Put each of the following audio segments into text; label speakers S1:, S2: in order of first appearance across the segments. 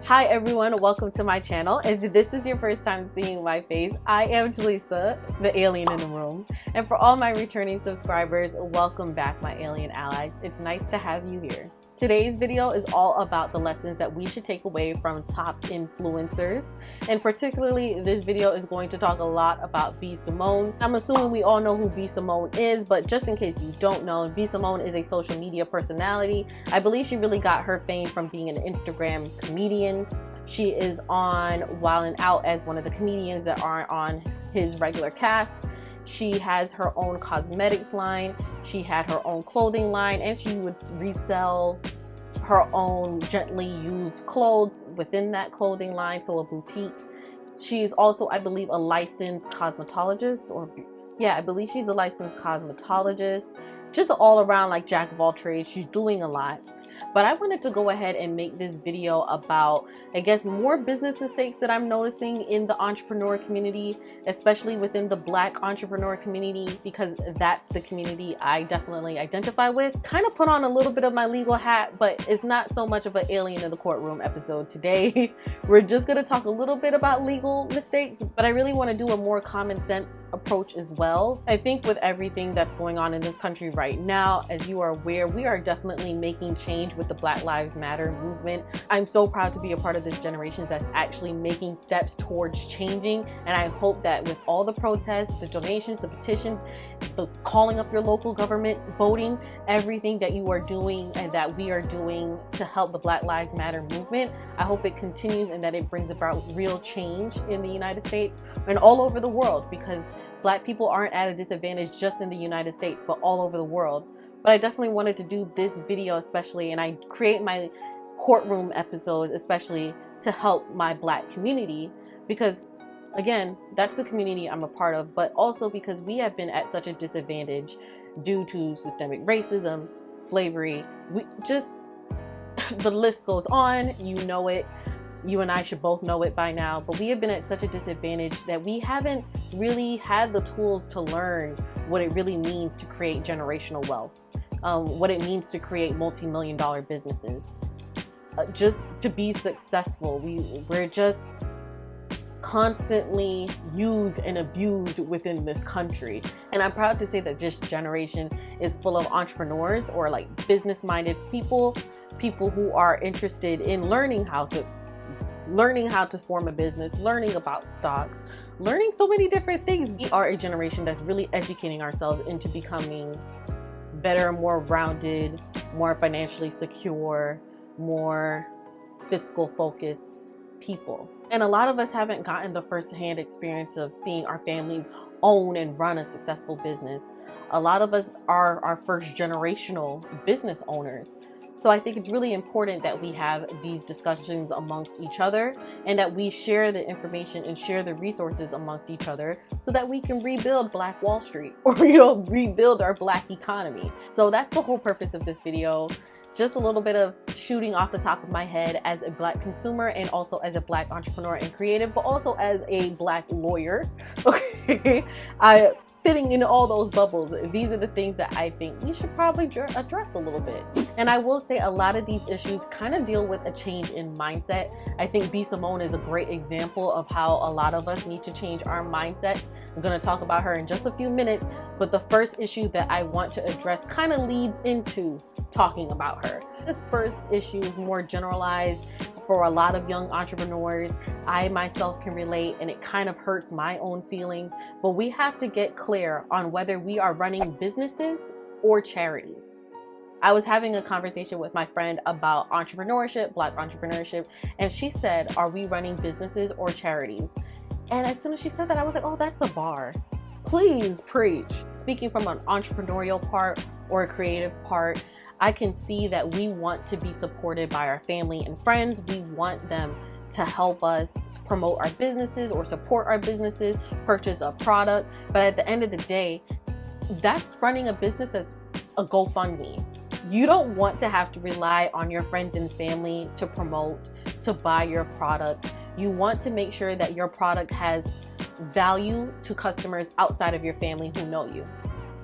S1: Hi everyone, welcome to my channel. If this is your first time seeing my face, I am Jalisa, the alien in the room. And for all my returning subscribers, welcome back my alien allies. It's nice to have you here. Today's video is all about the lessons that we should take away from top influencers. And particularly this video is going to talk a lot about B. Simone. I'm assuming we all know who B. Simone is, but just in case you don't know, B. Simone is a social media personality. I believe she really got her fame from being an Instagram comedian. She is on Wild 'N Out as one of the comedians that aren't on his regular cast. She has her own cosmetics line, she had her own clothing line, and she would resell her own gently used clothes within that clothing line, so a boutique. She's also, I believe, a licensed cosmetologist, I believe she's a licensed cosmetologist. Just all around like jack of all trades. She's doing a lot. But I wanted to go ahead and make this video about, I guess, more business mistakes that I'm noticing in the entrepreneur community, especially within the Black entrepreneur community, because that's the community I definitely identify with. Kind of put on a little bit of my legal hat, but it's not so much of an alien in the courtroom episode today. We're just going to talk a little bit about legal mistakes, but I really want to do a more common sense approach as well. I think with everything that's going on in this country right now, as you are aware, we are definitely making change with the Black Lives Matter movement. I'm so proud to be a part of this generation that's actually making steps towards changing, and I hope that with all the protests, the donations, the petitions, the calling up your local government, voting, everything that you are doing and that we are doing to help the Black Lives Matter movement, I hope it continues and that it brings about real change in the United States and all over the world, because Black people aren't at a disadvantage just in the United States, but all over the world. But I definitely wanted to do this video especially, and I create my courtroom episodes especially to help my Black community, because again, that's the community I'm a part of, but also because we have been at such a disadvantage due to systemic racism, slavery, the list goes on, you know it. You and I should both know it by now, but we have been at such a disadvantage that we haven't really had the tools to learn what it really means to create generational wealth, what it means to create multi-million-dollar businesses. Just to be successful, we're just constantly used and abused within this country. And I'm proud to say that this generation is full of entrepreneurs or like business-minded people who are interested in learning how to form a business, learning about stocks, learning so many different things. We are a generation that's really educating ourselves into becoming better, more rounded, more financially secure, more fiscal focused people. And a lot of us haven't gotten the firsthand experience of seeing our families own and run a successful business. A lot of us are our first generational business owners. So I think it's really important that we have these discussions amongst each other and that we share the information and share the resources amongst each other so that we can rebuild Black Wall Street or, rebuild our Black economy. So that's the whole purpose of this video. Just a little bit of shooting off the top of my head as a Black consumer and also as a Black entrepreneur and creative, but also as a Black lawyer. Okay, fitting in all those bubbles. These are the things that I think we should probably address a little bit. And I will say a lot of these issues kind of deal with a change in mindset. I think B. Simone is a great example of how a lot of us need to change our mindsets. I'm going to talk about her in just a few minutes, but the first issue that I want to address kind of leads into talking about her. This first issue is more generalized for a lot of young entrepreneurs. I myself can relate, and it kind of hurts my own feelings, but we have to get clear on whether we are running businesses or charities. I was having a conversation with my friend about entrepreneurship, Black entrepreneurship, and she said, are we running businesses or charities? And as soon as she said that, I was like, oh, that's a bar. Please preach. Speaking from an entrepreneurial part or a creative part, I can see that we want to be supported by our family and friends. We want them to help us promote our businesses or support our businesses, purchase a product. But at the end of the day, that's running a business as a GoFundMe. You don't want to have to rely on your friends and family to promote, to buy your product. You want to make sure that your product has value to customers outside of your family who know you.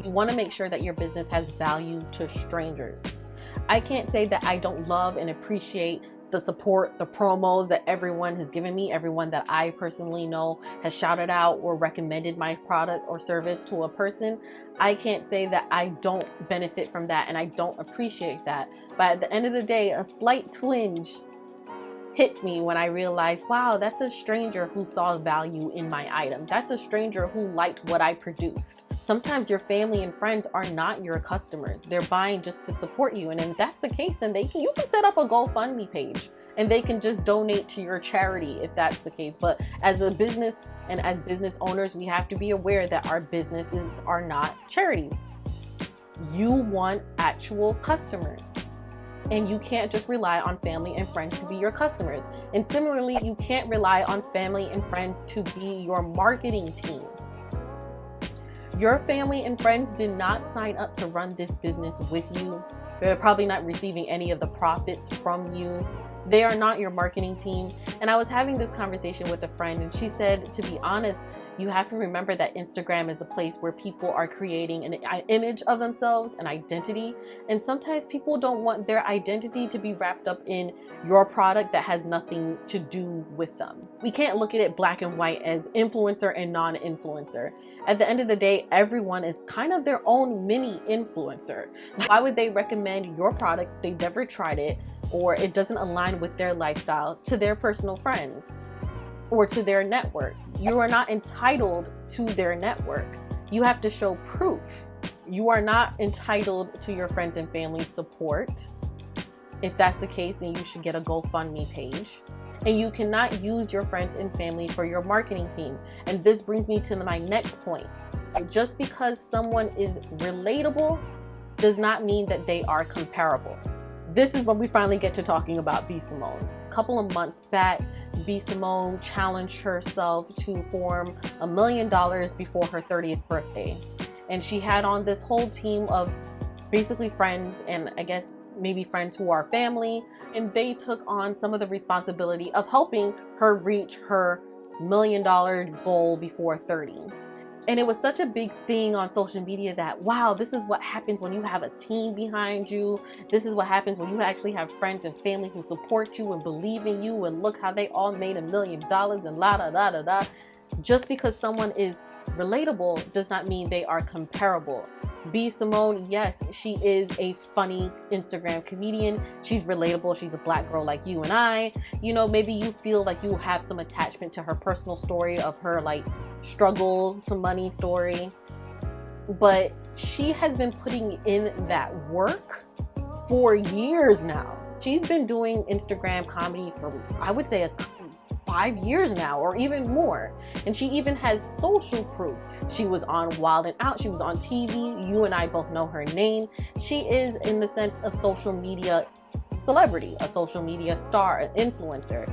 S1: You want to make sure that your business has value to strangers. I can't say that I don't love and appreciate the support, the promos that everyone has given me, everyone that I personally know has shouted out or recommended my product or service to a person, I can't say that I don't benefit from that and I don't appreciate that. But at the end of the day, a slight twinge hits me when I realize, wow, that's a stranger who saw value in my item. That's a stranger who liked what I produced. Sometimes your family and friends are not your customers. They're buying just to support you. And if that's the case, then you can set up a GoFundMe page and they can just donate to your charity if that's the case. But as a business and as business owners, we have to be aware that our businesses are not charities. You want actual customers. And you can't just rely on family and friends to be your customers. And similarly, you can't rely on family and friends to be your marketing team. Your family and friends did not sign up to run this business with you. They're probably not receiving any of the profits from you. They are not your marketing team. And I was having this conversation with a friend and she said, to be honest, you have to remember that Instagram is a place where people are creating an image of themselves, an identity. And sometimes people don't want their identity to be wrapped up in your product that has nothing to do with them. We can't look at it black and white as influencer and non-influencer. At the end of the day, everyone is kind of their own mini influencer. Why would they recommend your product? They've never tried it, or it doesn't align with their lifestyle to their personal friends or to their network. You are not entitled to their network. You have to show proof. You are not entitled to your friends and family support. If that's the case, then you should get a GoFundMe page. And you cannot use your friends and family for your marketing team. And this brings me to my next point. Just because someone is relatable does not mean that they are comparable. This is when we finally get to talking about B. Simone. A couple of months back, B. Simone challenged herself to form $1 million before her 30th birthday. And she had on this whole team of basically friends and I guess maybe friends who are family. And they took on some of the responsibility of helping her reach her $1 million goal before 30. And it was such a big thing on social media that, wow, this is what happens when you have a team behind you. This is what happens when you actually have friends and family who support you and believe in you. And look how they all made $1 million and la da da da da. Just because someone is relatable does not mean they are comparable. B. Simone, yes, she is a funny Instagram comedian. She's relatable. She's a black girl like you and I. You know, maybe you feel like you have some attachment to her personal story of her like struggle to money story. But she has been putting in that work for years now. She's been doing Instagram comedy for, I would say, 5 years now or even more. And she even has social proof. She was on Wild and Out. She was on TV. You and I both know her name. She is, in the sense, a social media celebrity, a social media star, an influencer.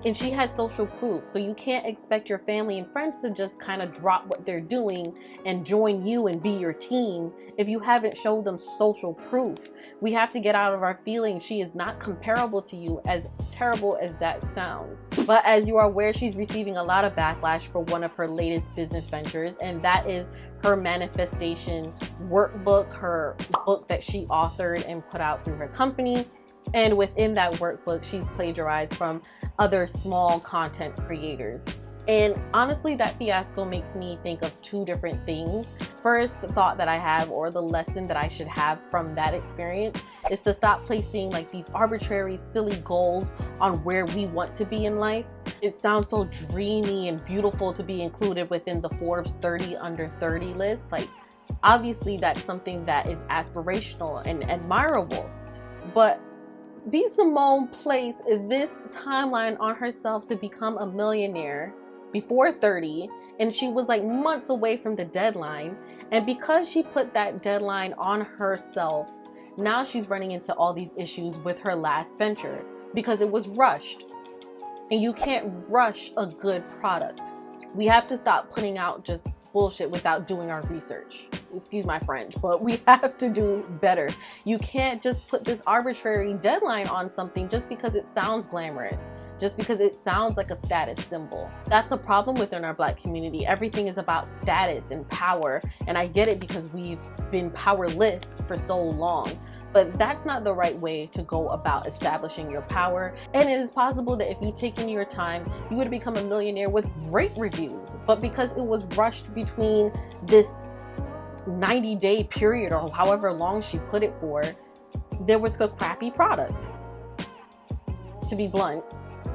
S1: And she has social proof. So you can't expect your family and friends to just kind of drop what they're doing and join you and be your team if you haven't showed them social proof. We have to get out of our feelings. She is not comparable to you, as terrible as that sounds. But as you are aware, she's receiving a lot of backlash for one of her latest business ventures, and that is her manifestation workbook, her book that she authored and put out through her company. And within that workbook, she's plagiarized from other small content creators. And honestly, that fiasco makes me think of two different things. First, the thought that I have, or the lesson that I should have from that experience, is to stop placing like these arbitrary, silly goals on where we want to be in life. It sounds so dreamy and beautiful to be included within the Forbes 30 under 30 list. Like, obviously that's something that is aspirational and admirable. But B. Simone placed this timeline on herself to become a millionaire before 30, and she was like months away from the deadline. And because she put that deadline on herself, now she's running into all these issues with her last venture because it was rushed. And you can't rush a good product. We have to stop putting out just bullshit without doing our research. excuse my French, but we have to do better. You can't just put this arbitrary deadline on something just because it sounds glamorous, just because it sounds like a status symbol. That's a problem within our Black community. Everything is about status and power, and I get it because we've been powerless for so long. But that's not the right way to go about establishing your power. And it is possible that if you take in your time, you would become a millionaire with great reviews. But because it was rushed between this 90-day period or however long she put it for, there was a crappy product. To be blunt,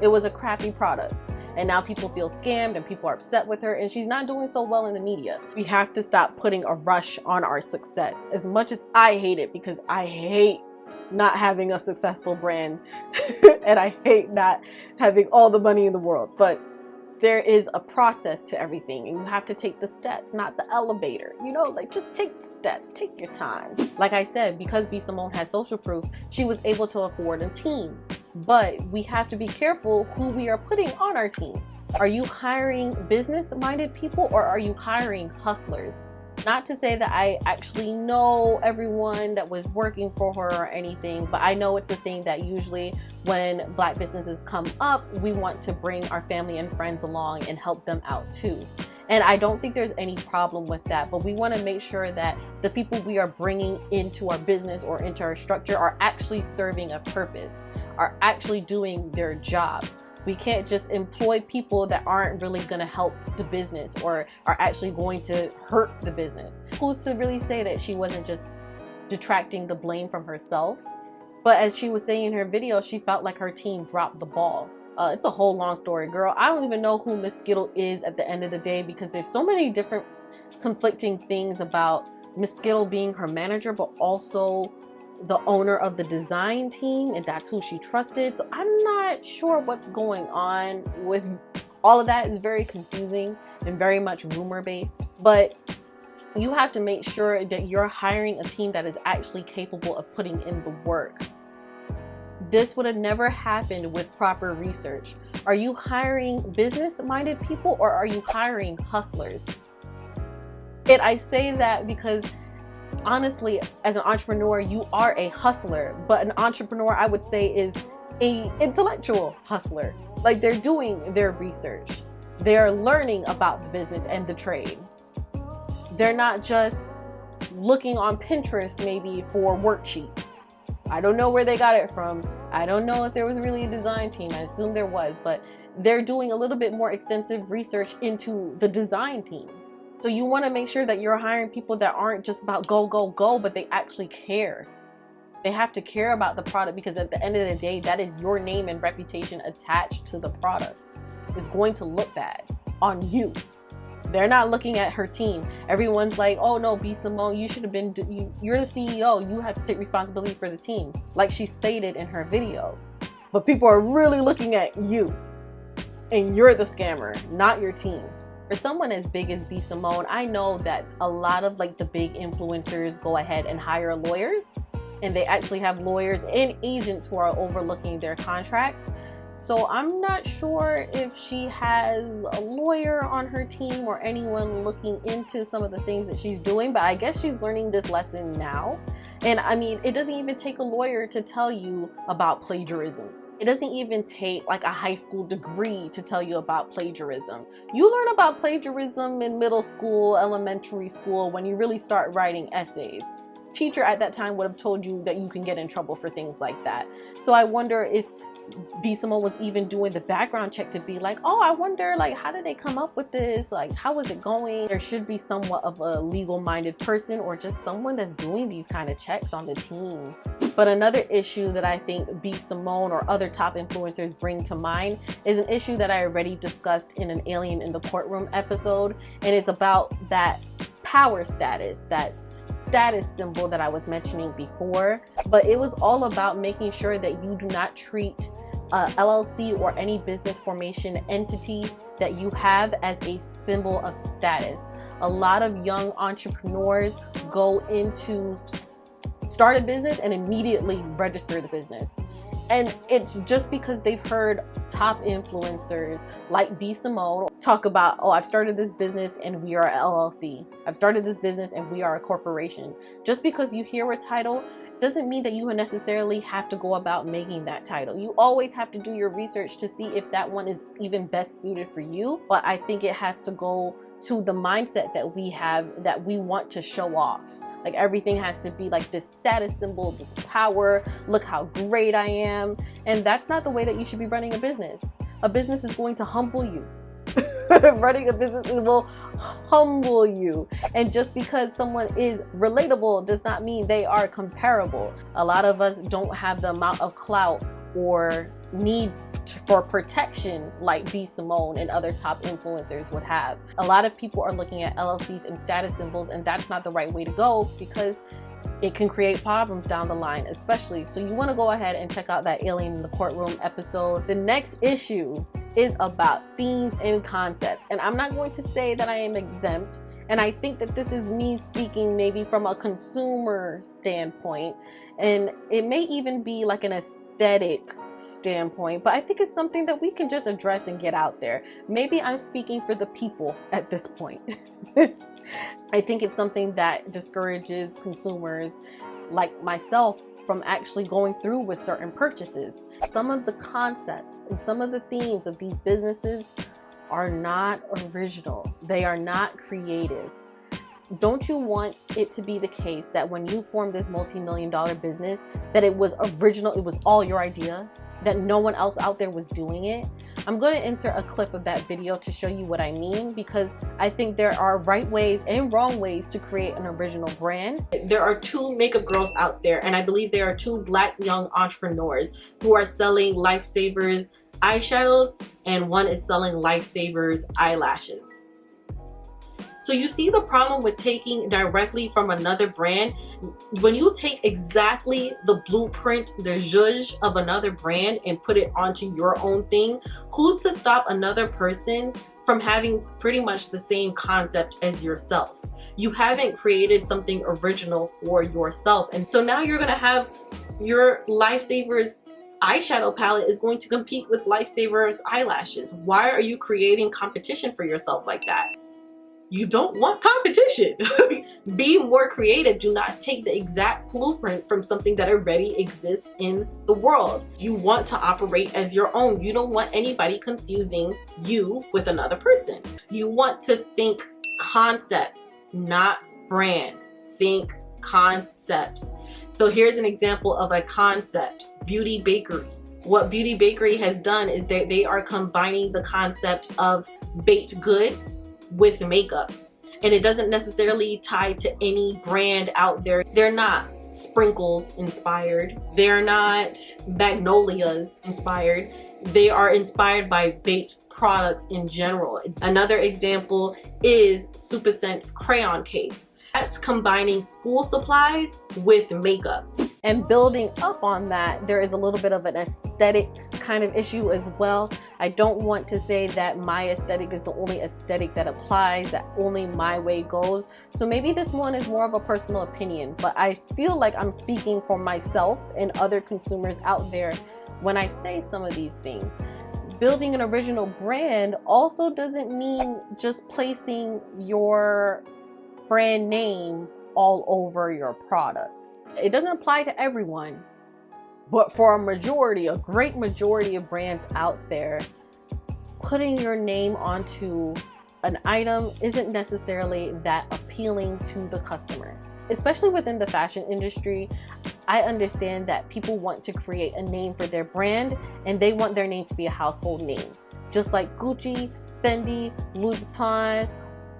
S1: it was a crappy product. And now people feel scammed and people are upset with her, and she's not doing so well in the media. We have to stop putting a rush on our success. As much as I hate it, because I hate not having a successful brand and I hate not having all the money in the world, but there is a process to everything, and you have to take the steps, not the elevator. You know, like, just take the steps, take your time. Like I said, because B. Simone has social proof, she was able to afford a team. But we have to be careful who we are putting on our team. Are you hiring business-minded people, or are you hiring hustlers? Not to say that I actually know everyone that was working for her or anything, but I know it's a thing that usually when Black businesses come up, we want to bring our family and friends along and help them out too. And I don't think there's any problem with that, but we want to make sure that the people we are bringing into our business or into our structure are actually serving a purpose, are actually doing their job. We can't just employ people that aren't really going to help the business or are actually going to hurt the business. Who's to really say that she wasn't just detracting the blame from herself? But as she was saying in her video, she felt like her team dropped the ball. It's a whole long story, girl. I don't even know who Miss Skittle is at the end of the day, because there's so many different conflicting things about Miss Skittle being her manager, but also the owner of the design team, and that's who she trusted. So I'm not sure what's going on with all of that. Is very confusing and very much rumor based, but you have to make sure that you're hiring a team that is actually capable of putting in the work. This would have never happened with proper research. Are you hiring business-minded people, or are you hiring hustlers? And I say that because honestly, as an entrepreneur, you are a hustler, but an entrepreneur, I would say, is an intellectual hustler. Like, they're doing their research. They're learning about the business and the trade. They're not just looking on Pinterest maybe for worksheets. I don't know where they got it from. I don't know if there was really a design team. I assume there was, but they're doing a little bit more extensive research into the design team. So you want to make sure that you're hiring people that aren't just about go, go, go, but they actually care. They have to care about the product, because at the end of the day, that is your name and reputation attached to the product. It's going to look bad on you. They're not looking at her team. Everyone's like, oh no, B. Simone, you should have been, you're the CEO. You have to take responsibility for the team, like she stated in her video. But people are really looking at you, and you're the scammer, not your team. For someone as big as B. Simone, I know that a lot of like the big influencers go ahead and hire lawyers, and they actually have lawyers and agents who are overlooking their contracts. So I'm not sure if she has a lawyer on her team or anyone looking into some of the things that she's doing, but I guess she's learning this lesson now. And I mean, it doesn't even take a lawyer to tell you about plagiarism. It doesn't even take like a high school degree to tell you about plagiarism. You learn about plagiarism in middle school, elementary school, when you really start writing essays. Teacher at that time would have told you that you can get in trouble for things like that. So I wonder if B. Simone was even doing the background check to be like, oh, I wonder, like, how did they come up with this? Like, how is it going? There should be somewhat of a legal-minded person, or just someone that's doing these kind of checks on the team. But another issue that I think B. Simone or other top influencers bring to mind is an issue that I already discussed in an Alien in the Courtroom episode, and it's about that power status, that status symbol that I was mentioning before. But it was all about making sure that you do not treat LLC or any business formation entity that you have as a symbol of status. A lot of young entrepreneurs go into start a business and immediately register the business. And it's just because they've heard top influencers like Simone talk about, oh, I've started this business and we are an LLC. I've started this business and we are a corporation. Just because you hear a title doesn't mean that you necessarily have to go about making that title. You always have to do your research to see if that one is even best suited for you. But I think it has to go to the mindset that we have, that we want to show off. Like everything has to be like this status symbol, this power, look how great I am. And that's not the way that you should be running a business. A business is going to humble you. Running a business will humble you. And just because someone is relatable does not mean they are comparable. A lot of us don't have the amount of clout or need for protection like Simone and other top influencers would have. A lot of people are looking at LLCs and status symbols, and that's not the right way to go because it can create problems down the line, especially. So you want to go ahead and check out that Alien in the Courtroom episode. The next issue is about themes and concepts, and I'm not going to say that I am exempt. And I think that this is me speaking maybe from a consumer standpoint, and it may even be like an aesthetic standpoint, but I think it's something that we can just address and get out there. Maybe I'm speaking for the people at this point. I think it's something that discourages consumers like myself from actually going through with certain purchases. Some of the concepts and some of the themes of these businesses are not original. They are not creative. Don't you want it to be the case that when you form this multi-million-dollar business, that it was original, it was all your idea, that no one else out there was doing it? I'm going to insert a clip of that video to show you what I mean, because I think there are right ways and wrong ways to create an original brand. There are two makeup girls out there, and I believe there are two Black young entrepreneurs who are selling Lifesavers eyeshadows, and one is selling Lifesavers eyelashes. So you see the problem with taking directly from another brand. When you take exactly the blueprint, the zhuzh of another brand and put it onto your own thing, who's to stop another person from having pretty much the same concept as yourself? You haven't created something original for yourself. And so now you're gonna have your Lifesavers eyeshadow palette is going to compete with Lifesavers eyelashes. Why are you creating competition for yourself like that? You don't want competition. Be more creative. Do not take the exact blueprint from something that already exists in the world. You want to operate as your own. You don't want anybody confusing you with another person. You want to think concepts, not brands. Think concepts. So here's an example of a concept: Beauty Bakery. What Beauty Bakery has done is that they are combining the concept of baked goods with makeup, and it doesn't necessarily tie to any brand out there. They're not Sprinkles inspired, they're not Magnolias inspired, they are inspired by baked products in general. Another example is Super Scent's crayon case. That's combining school supplies with makeup. And building up on that, there is a little bit of an aesthetic kind of issue as well. I don't want to say that my aesthetic is the only aesthetic that applies, that only my way goes. So maybe this one is more of a personal opinion, but I feel like I'm speaking for myself and other consumers out there when I say some of these things. Building an original brand also doesn't mean just placing your brand name all over your products. It doesn't apply to everyone, but for a majority, a great majority of brands out there, putting your name onto an item isn't necessarily that appealing to the customer. Especially within the fashion industry, I understand that people want to create a name for their brand, and they want their name to be a household name. Just like Gucci, Fendi, Louis Vuitton,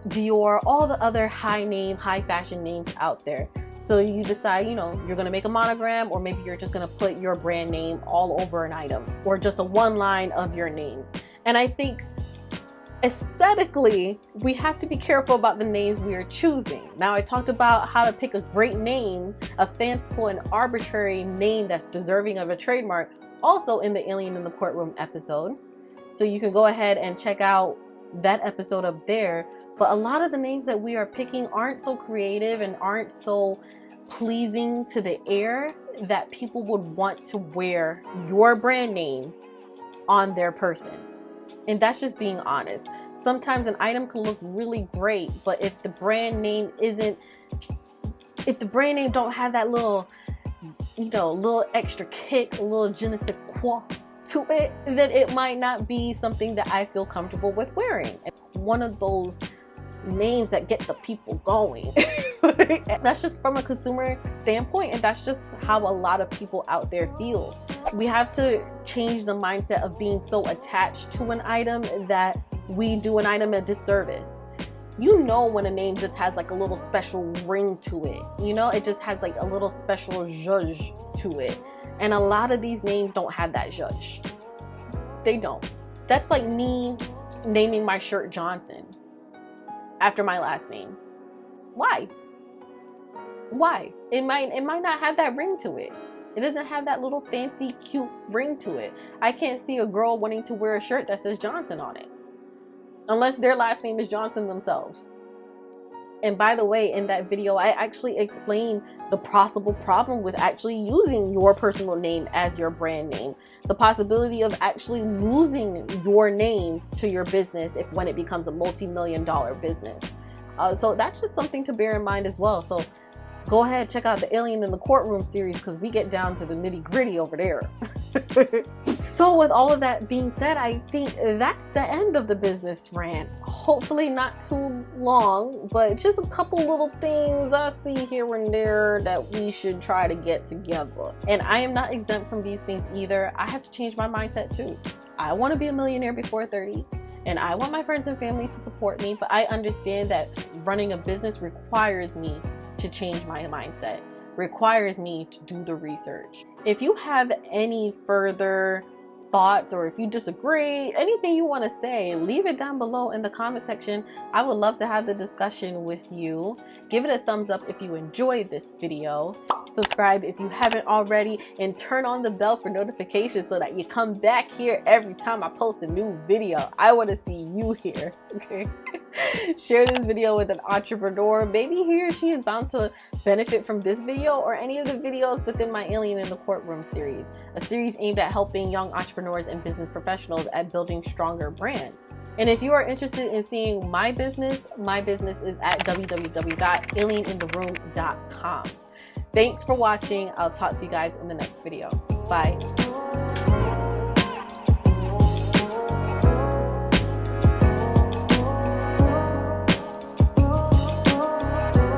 S1: Dior, all the other high name, high fashion names out there. So you decide, you're gonna make a monogram, or maybe you're just gonna put your brand name all over an item, or just a one line of your name. And I think aesthetically, we have to be careful about the names we are choosing. Now, I talked about how to pick a great name, a fanciful and arbitrary name that's deserving of a trademark, also in the Alien in the Courtroom episode. So you can go ahead and check out that episode up there. But a lot of the names that we are picking aren't so creative and aren't so pleasing to the ear that people would want to wear your brand name on their person. And that's just being honest. Sometimes an item can look really great, but if the brand name don't have that little, little extra kick, a little je ne sais quoi to it, then it might not be something that I feel comfortable with wearing. One of those names that get the people going. That's just from a consumer standpoint, and that's just how a lot of people out there feel. We have to change the mindset of being so attached to an item that we do an item a disservice. You know when a name just has like a little special ring to it, it just has like a little special zhuzh to it. And a lot of these names don't have that zhuzh. They don't. That's like me naming my shirt Johnson after my last name. Why? It might not have that ring to it. It doesn't have that little fancy, cute ring to it. I can't see a girl wanting to wear a shirt that says Johnson on it, unless their last name is Johnson themselves. And by the way, in that video, I actually explained the possible problem with actually using your personal name as your brand name. The possibility of actually losing your name to your business when it becomes a multi-million-dollar business. So that's just something to bear in mind as well. So go ahead, check out the Alien in the Courtroom series, because we get down to the nitty-gritty over there. So with all of that being said, I think that's the end of the business rant. Hopefully not too long, but just a couple little things I see here and there that we should try to get together. And I am not exempt from these things either. I have to change my mindset too. I want to be a millionaire before 30. And I want my friends and family to support me, but I understand that running a business requires me to change my mindset, requires me to do the research. If you have any further thoughts, or if you disagree, anything you want to say, leave it down below in the comment section. I would love to have the discussion with you. Give it a thumbs up if you enjoyed this video. Subscribe if you haven't already, and turn on the bell for notifications so that you come back here every time I post a new video. I want to see you here, okay? Share this video with an entrepreneur. Maybe he or she is bound to benefit from this video or any of the videos within my Alien in the Courtroom series, a series aimed at helping young entrepreneurs and business professionals at building stronger brands. And if you are interested in seeing my business is at www.alienindaroom.com. Thanks for watching. I'll talk to you guys in the next video. Bye.